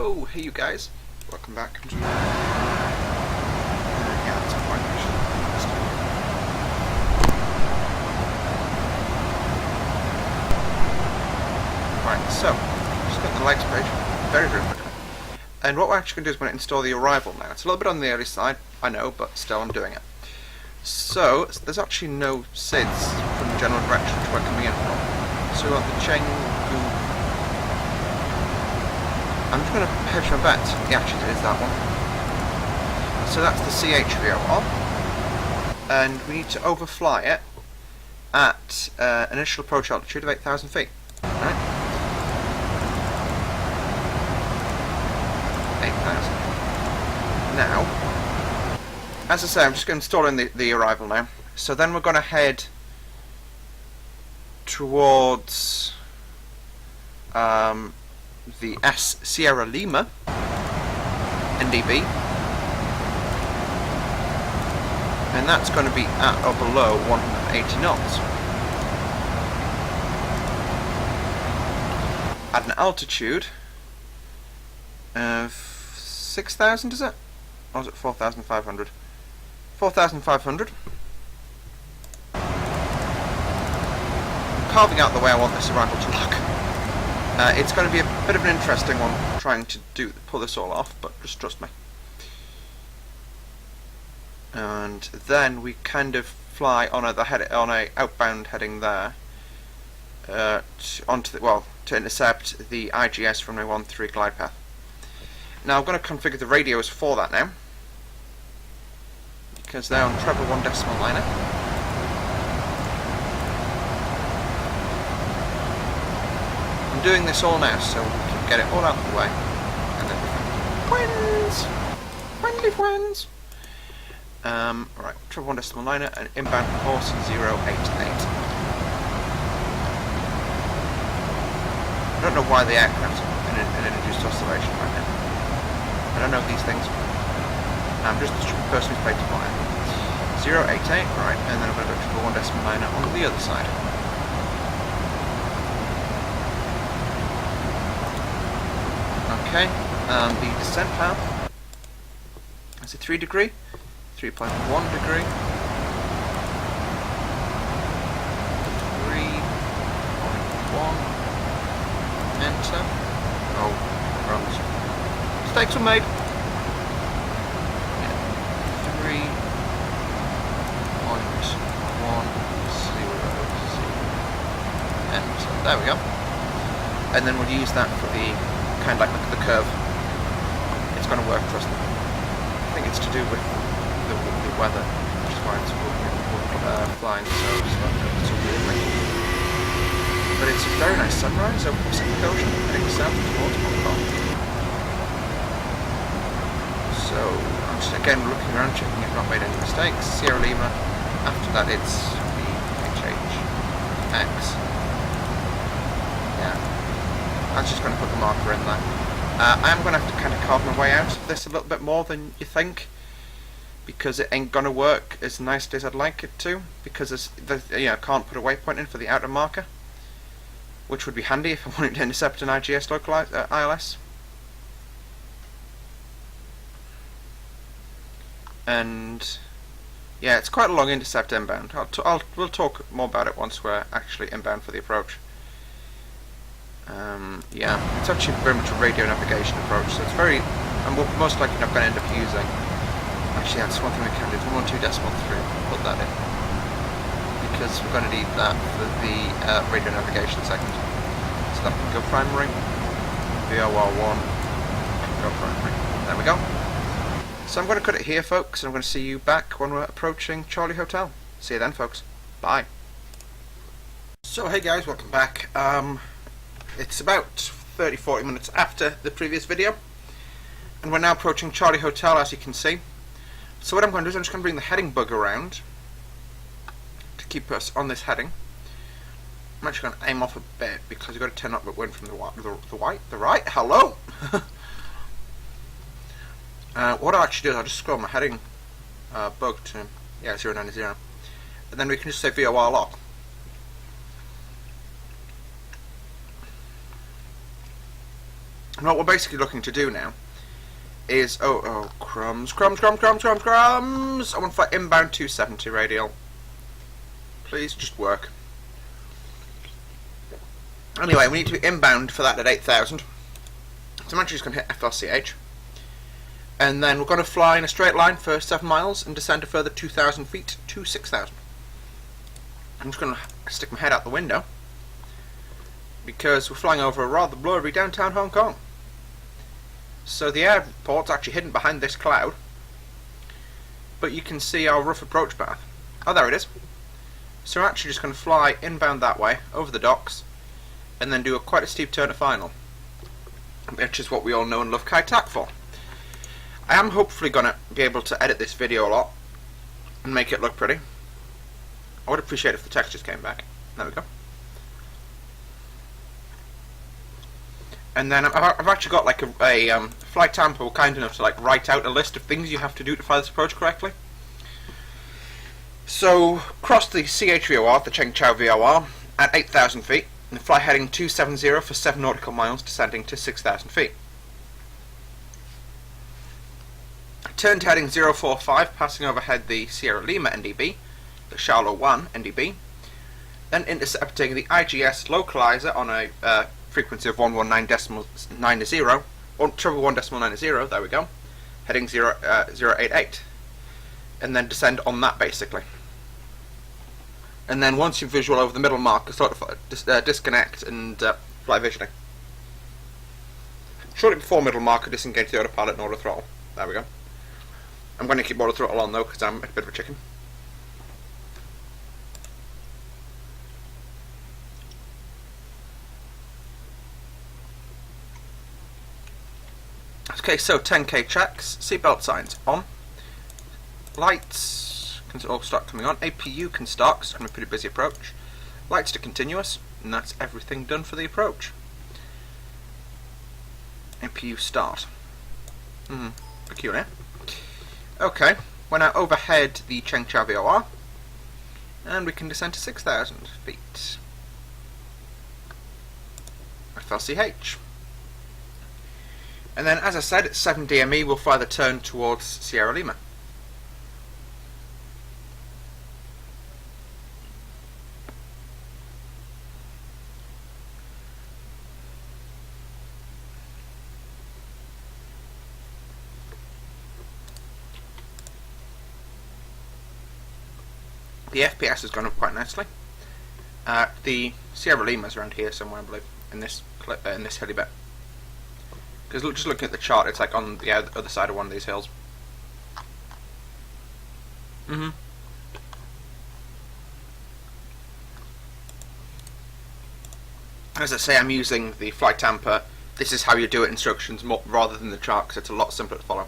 So, hey you guys, welcome back. Yeah, that's quite actually. Right, so, just got the likes page, very quickly. And what we're actually going to do is we're going to install the arrival now. It's a little bit on the early side, I know, but still I'm doing it. So, there's actually no SIDs from the general direction which we're coming in from. So we want the Chengdu. I'm just going to hedge my bet. Yeah, actually it is that one. So that's the CHVOR. And we need to overfly it at an initial approach altitude of 8,000 feet. Right? 8,000. Now, as I say, I'm just going to install in the arrival now. So then we're going to head towards the S Sierra Lima NDB, and that's going to be at or below 180 knots at an altitude of 6,000, is it? Or is it 4,500? 4,500. Carving out the way I want this arrival to look. It's going to be a bit of an interesting one trying to pull this all off, but just trust me. And then we kind of fly on a outbound heading there to intercept the IGS runway 13 glide path. Now I'm going to configure the radios for that now, because they're on treble 1 decimal liner. I'm doing this all now so we can get it all out of the way and everything. Friends! Friendly friends! Right, treble 1 decimal liner and inbound course 088. I don't know why the aircraft's in an induced oscillation right now. I don't know these things. I'm just the person who's paid to fly it. 088, right, and then I'm going to go treble 1 decimal liner on the other side. Okay, the descent path is a 3 degree, 3.1 degree, 3.1, enter. Oh, wrong. Mistakes were made. Yeah. 3.100, enter. There we go. And then we'll use that for the kind of like look at the curve. It's going to work, trust me. I think it's to do with the weather, which is why it's flying so weirdly. But it's a very nice sunrise over the Pacific Ocean, heading south towards Hong Kong. So I'm just again looking around, checking I've not made any mistakes. Sierra Lima. After that, it's the HHX. Yeah. I'm just going to put the marker in there. I am going to have to kind of carve my way out of this a little bit more than you think, because it ain't going to work as nicely as I'd like it to, because I can't put a waypoint in for the outer marker, which would be handy if I wanted to intercept an IGS localized ILS. And yeah, it's quite a long intercept inbound. We'll talk more about it once we're actually inbound for the approach. Yeah, it's actually very much a radio navigation approach, so it's very, and we're most likely not going to end up using. Actually, that's one thing we can do. 112 decimal 3. Put that in, because we're going to need that for the radio navigation segment. So that can go primary. VOR1 go primary. There we go. So I'm going to cut it here, folks, and I'm going to see you back when we're approaching Charlie Hotel. See you then, folks. Bye. So hey guys, welcome back. It's about 30-40 minutes after the previous video, and we're now approaching Charlie Hotel, as you can see. So what I'm going to do is I'm just going to bring the heading bug around to keep us on this heading. I'm actually going to aim off a bit because you've got to turn up the wind from the right. Hello. What I'll actually do is I'll just scroll my heading bug to 090, and then we can just say VOR lock. And what we're basically looking to do now is, crumbs. I want to fly inbound 270 radial. Please, just work. Anyway, we need to be inbound for that at 8,000. So I'm actually just going to hit FLCH. And then we're going to fly in a straight line for 7 miles and descend a further 2,000 feet to 6,000. I'm just going to stick my head out the window because we're flying over a rather blurry downtown Hong Kong. So the airport's actually hidden behind this cloud, but you can see our rough approach path. Oh, there it is. So we're actually just going to fly inbound that way, over the docks, and then do quite a steep turn at final, which is what we all know and love Kai Tak for. I am hopefully going to be able to edit this video a lot and make it look pretty. I would appreciate if the textures came back. There we go. And then I've actually got like a flight tamper were kind enough to like write out a list of things you have to do to fly this approach correctly. So cross the CHVOR, the Cheng Chau VOR, at 8,000 feet, and fly heading 270 for 7 nautical miles, descending to 6,000 feet. Turn to heading 045, passing overhead the Sierra Lima NDB, the Charlo 1 NDB, then intercepting the IGS localizer on a frequency of 119.90, 111.90, there we go, heading 088, and then descend on that basically. And then once you're visual over the middle marker, sort of disconnect and fly visioning. Shortly before middle marker, disengage the autopilot and auto throttle. There we go. I'm going to keep auto throttle on though because I'm a bit of a chicken. Okay, so 10k checks, seatbelt signs on, lights can all start coming on, APU can start because it's going to be a pretty busy approach, lights to continuous, and that's everything done for the approach. APU start. Peculiar. Okay, we're now overhead the Cheng Chau VOR, and we can descend to 6,000 feet. FLCH. And then, as I said, at 7 DME, we'll fly the turn towards Sierra Lima. The FPS has gone up quite nicely. The Sierra Lima's around here somewhere, I believe, in this hilly bit. Because just looking at the chart, it's like on the other side of one of these hills. As I say, I'm using the flight tamper. This is how you do it instructions more, rather than the chart, because it's a lot simpler to follow.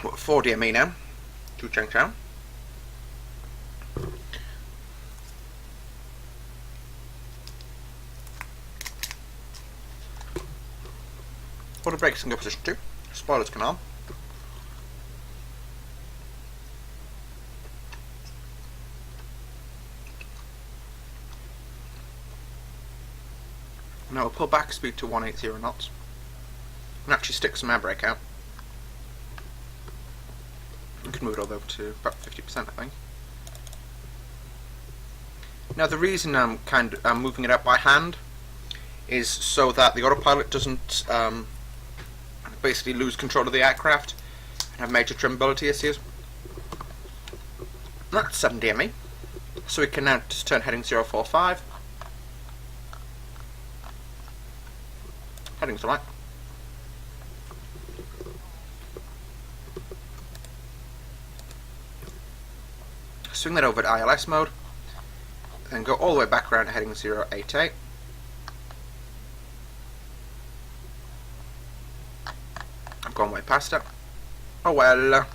We're at 4 DME now, to Cheng Chau. Auto brakes can go position 2, spoilers can arm. Now we'll pull back speed to 180 knots and actually stick some air brake out. You can move it all over to about 50%, I think. Now the reason I'm moving it out by hand is so that the autopilot doesn't basically lose control of the aircraft and have major trimmability issues. That's 7 DME. So we can now just turn heading 045. Heading's right. Swing that over to ILS mode, then go all the way back around to heading 088. I've gone way past it. Oh well.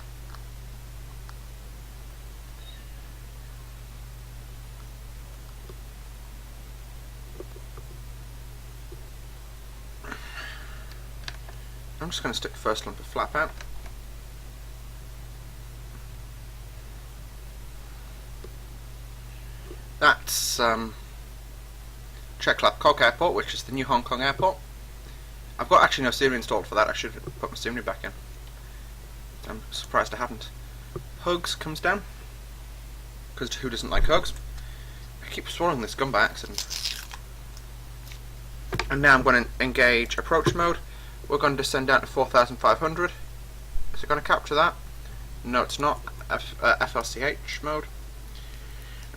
I'm just going to stick the first lump of flap out. That's Taipei-HongKong Airport, which is the new Hong Kong airport. I've got actually no Siri installed for that. I should put my Siri back in. I'm surprised I haven't. Hugs comes down, because who doesn't like hugs? I keep swallowing this gum by accident. And now I'm going to engage approach mode. We're going to descend down to 4,500. Is it going to capture that? No, it's not. FLCH mode.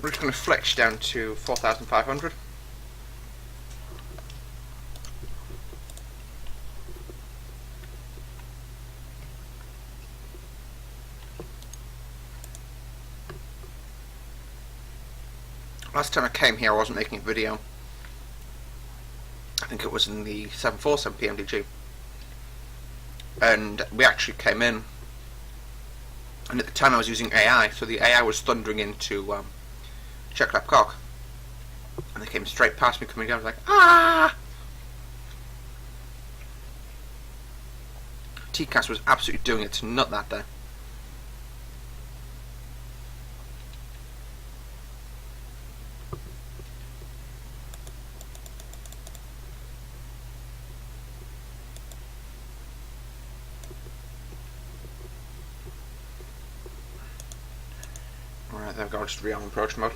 We're just going to fletch down to 4,500. Last time I came here I wasn't making a video. I think it was in the 747 PMDG. And we actually came in, and at the time I was using AI, so the AI was thundering into Taipei-HongKong, and they came straight past me coming down. I was like, ah! TCAS was absolutely doing it to nut that day. Alright, there we go, I'll just re-on approach mode.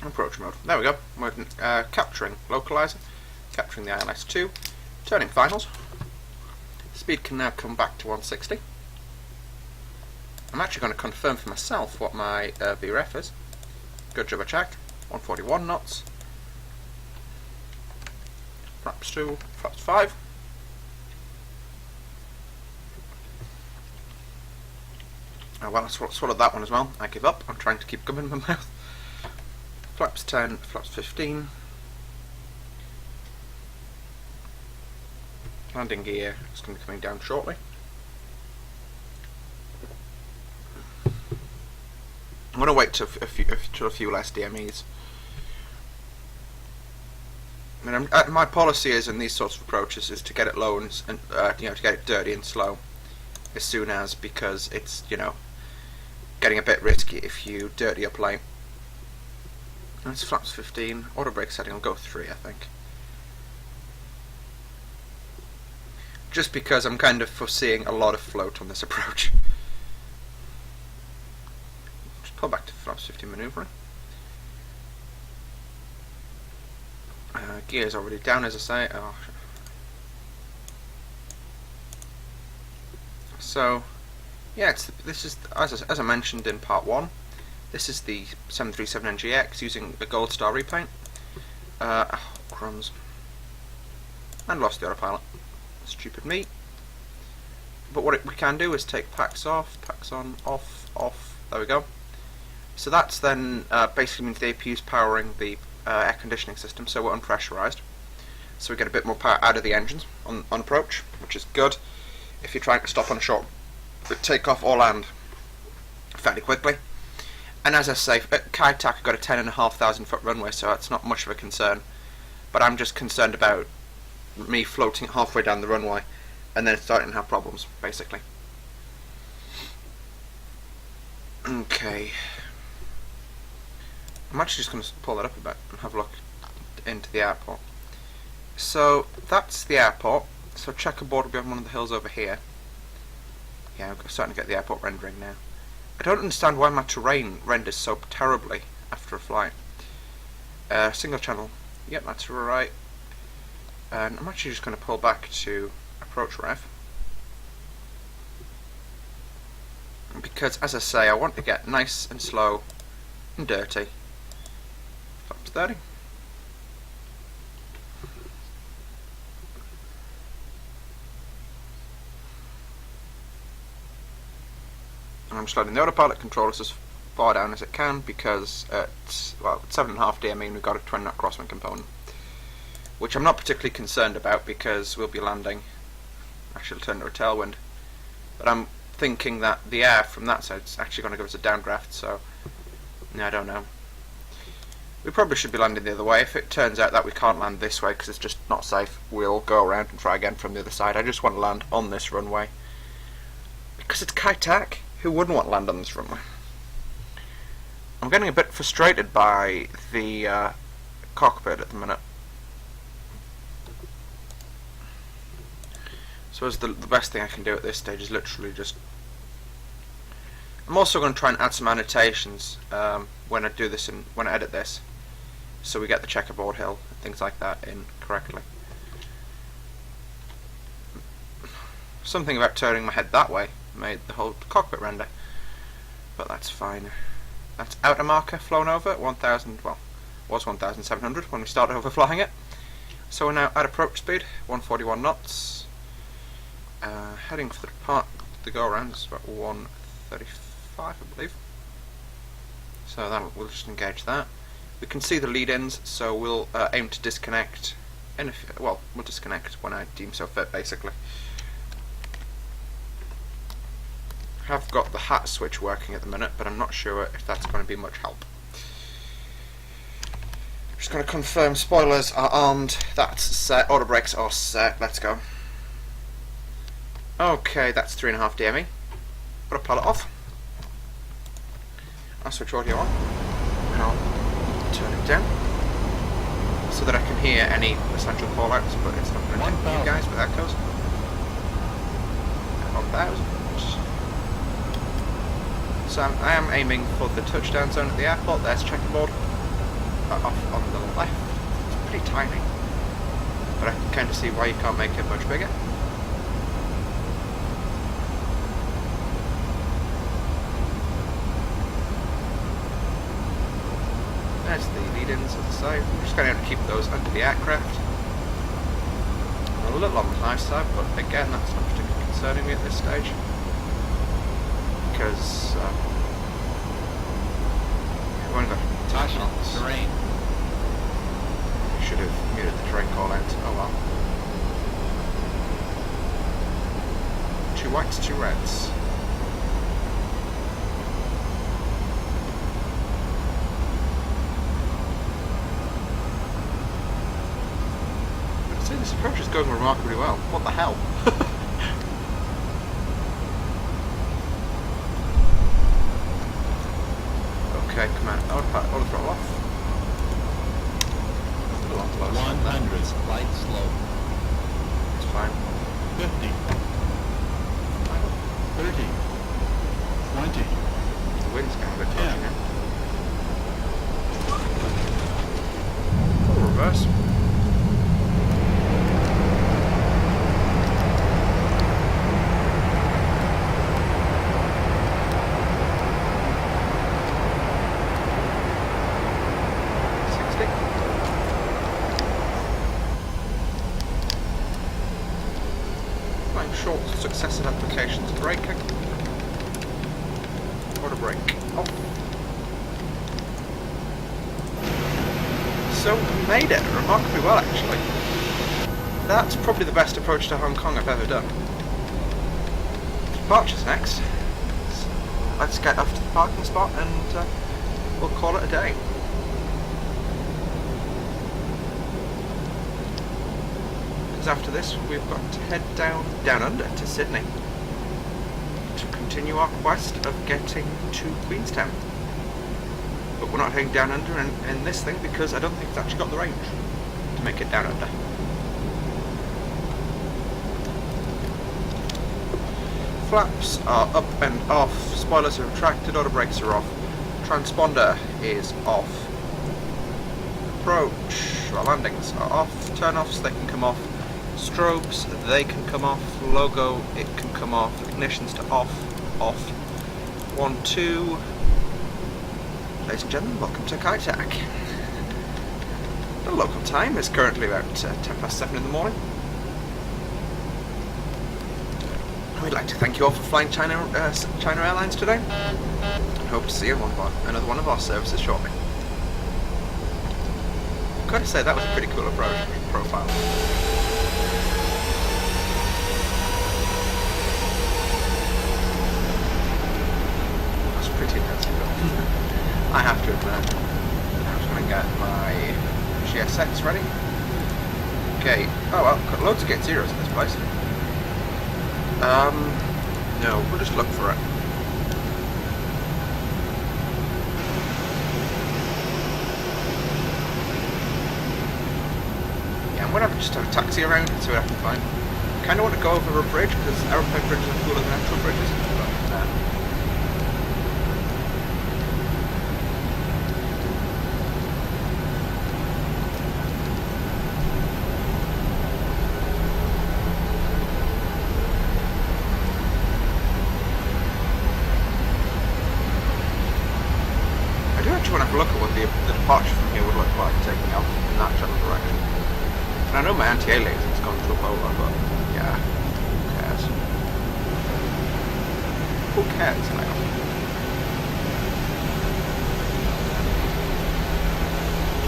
Approach mode. There we go. We're capturing localizer, capturing the ILS2, turning finals. Speed can now come back to 160. I'm actually going to confirm for myself what my VREF is. Good job I checked. 141 knots. Flaps 2, flaps 5. Oh well, I swallowed that one as well. I give up. I'm trying to keep gum in my mouth. Flaps 10, flaps 15. Landing gear is going to be coming down shortly. I'm going to wait till a few less DMEs. And my policy is in these sorts of approaches is to get it low and you know, to get it dirty and slow as soon as, because it's, you know, getting a bit risky if you dirty up late. And it's flaps 15. Auto brake setting will go 3, I think. Just because I'm kind of foreseeing a lot of float on this approach. Just pull back to flaps 15 manoeuvring. Gear's already down, as I say. Oh. So, yeah, this is as I mentioned in part 1. This is the 737 NGX using the Gold Star repaint. Oh, crumbs. And lost the autopilot. Stupid me. But what we can do is take packs off, packs on, off, off. There we go. So that's then basically means the APU's powering the air conditioning system, so we're unpressurized. So we get a bit more power out of the engines on approach, which is good if you're trying to stop on a short takeoff or land fairly quickly. And as I say, at Kai Tak I've got a 10,500 foot runway, so that's not much of a concern. But I'm just concerned about me floating halfway down the runway and then starting to have problems, basically. Okay. I'm actually just going to pull that up a bit and have a look into the airport. So that's the airport. So checkerboard will be on one of the hills over here. Yeah, I'm starting to get the airport rendering now. I don't understand why my terrain renders so terribly after a flight. Single channel. Yep, that's right. And I'm actually just going to pull back to approach ref. Because, as I say, I want to get nice and slow and dirty. Flaps 30. And I'm sliding the autopilot controllers as far down as it can because at 7.5 DME we've got a 20 knot crosswind component, which I'm not particularly concerned about because we'll be landing. Actually, it'll turn to a tailwind, but I'm thinking that the air from that side is actually going to give us a downdraft. So, no, I don't know. We probably should be landing the other way. If it turns out that we can't land this way because it's just not safe, we'll go around and try again from the other side. I just want to land on this runway because it's Kai Tak. Who wouldn't want to land on this runway? I'm getting a bit frustrated by the cockpit at the minute. So the best thing I can do at this stage is literally just... I'm also going to try and add some annotations when I do this and when I edit this, so we get the checkerboard hill and things like that in correctly. Something about turning my head that way made the whole cockpit render, but that's fine. That's outer marker flown over 1,000. Well, was 1,700 when we started overflying it. So we're now at approach speed 141 knots. Heading for the go around is about 135, I believe. So we'll just engage that. We can see the lead-ins, so we'll aim to disconnect. Well, we'll disconnect when I deem so fit, basically. I have got the hat switch working at the minute, but I'm not sure if that's going to be much help. Just going to confirm spoilers are armed. That's set. Auto brakes are set. Let's go. Okay, that's 3.5 DME. Put a pallet off. I'll switch audio on. And I'll turn it down so that I can hear any essential callouts, but it's not going to take you guys with echoes. 1,000. So I am aiming for the touchdown zone at the airport. There's checkerboard off on the left. It's pretty tiny, but I can kind of see why you can't make it much bigger. There's the lead-ins, as I say. I'm just going to have to keep those under the aircraft. A little on the high side, but again, that's not particularly concerning me at this stage, because we've only got 10 knots. Terrain. Should have muted the terrain call out. Oh well. 2 whites, 2 reds. I'd say this approach is going remarkably well. What the hell? Okay, command auto throttle off. A little on the low side there. 100, light slope. It's fine. 50, 30, 20, The wind's getting a bit dodgy 10. now. Full reverse. Short successive applications of braking. Auto brake off. So we made it remarkably well, actually. That's probably the best approach to Hong Kong I've ever done. Departure's next. Let's get off to the parking spot and we'll call it a day. After this, we've got to head down under to Sydney to continue our quest of getting to Queenstown. But we're not heading down under in this thing because I don't think it's actually got the range to make it down under. Flaps are up and off, spoilers are retracted, auto brakes are off, transponder is off, approach, well, landings are off, turn-offs, they can come off, strobes, they can come off, logo, it can come off, ignitions to off, 1, 2. Ladies and gentlemen, welcome to Kai Tak. The local time is currently about 7:10 in the morning. We'd like to thank you all for flying China Airlines today. I hope to see you on another one of our services shortly. I've got to say, that was a pretty cool profile. Pretty intense. I have to admit, I was going to get my GSX ready. Okay. Oh well, got loads of gate zeros in this place. No, we'll just look for it. Yeah, I'm gonna have to just have a taxi around and see what I can find. Kind of want to go over a bridge because aeroplane bridges are cooler than actual bridges. But, I do actually want to have a look at what the departure from here would look like taking off in that general direction. And I know my anti-aliasing has gone to a polar, but yeah, who cares? Who cares now?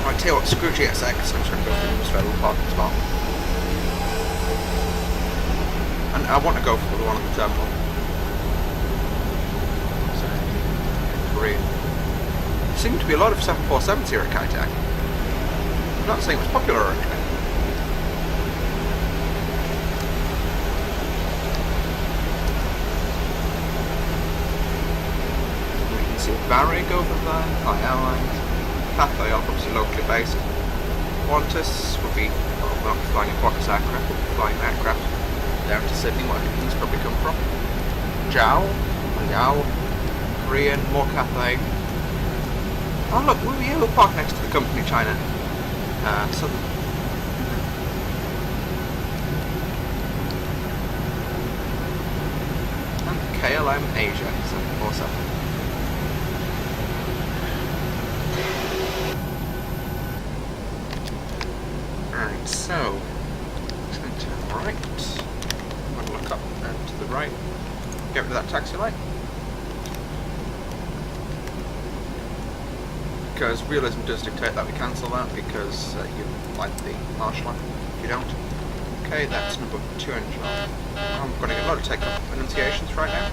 I tell you what, screw GSX, I'm just going to go for the most available parking spot. And I want to go for the one at the terminal. So, Korean. There seem to be a lot of 747s here at Kai-Tak. I'm not saying it was popular or anything. We can see Varig over there, Thai Airlines. Cathay are obviously locally based. Qantas will be, well, we're not flying a Qantas aircraft, we'll be flying an aircraft down to Sydney, where the things probably come from. Yao, Korean, more Cathay. Oh look, we'll park next to the company China. Southern. And KLM Asia, 747. Alright, so just going to turn right. I'm going to look up and to the right. Get rid of that taxi light. Because realism does dictate that we cancel that because you like the marshal line. If you don't. Okay, that's number 2 engine on. I'm going to get a lot of take-up enunciations right now.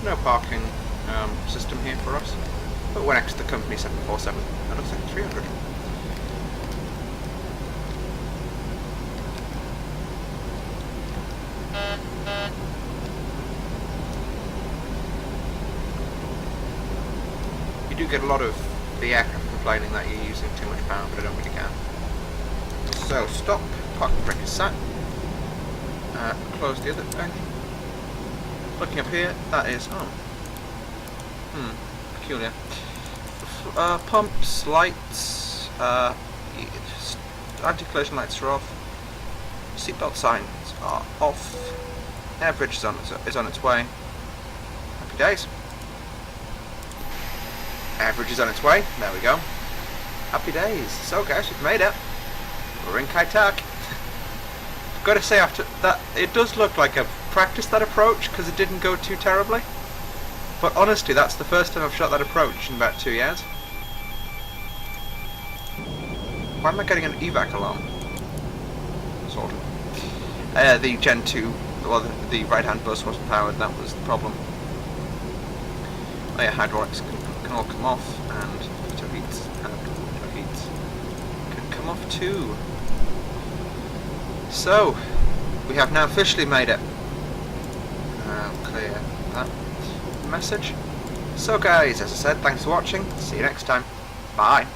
No parking system here for us, but we're next to the company 747 and looks like 300. You do get a lot of the aircraft complaining that you're using too much power, but I don't really care. So stop, parking brake is set, close the other engine. Looking up here, that is, peculiar. Pumps, lights, anti-collision lights are off, seatbelt signs are off, air bridge is on its way. Happy days. Air bridge is on its way, there we go. Happy days. So guys, we've made it. We're in Kai-Tak. I've got to say, after that, it does look like I've practiced that approach because it didn't go too terribly. But honestly, that's the first time I've shot that approach in about 2 years. Why am I getting an evac alarm? Sort of. The Gen 2, well, the right-hand bus wasn't powered, that was the problem. Oh yeah, hydraulics can all come off, and heater heats can come off too. So, we have now officially made it. Clear that message. So guys, as I said, thanks for watching. See you next time. Bye.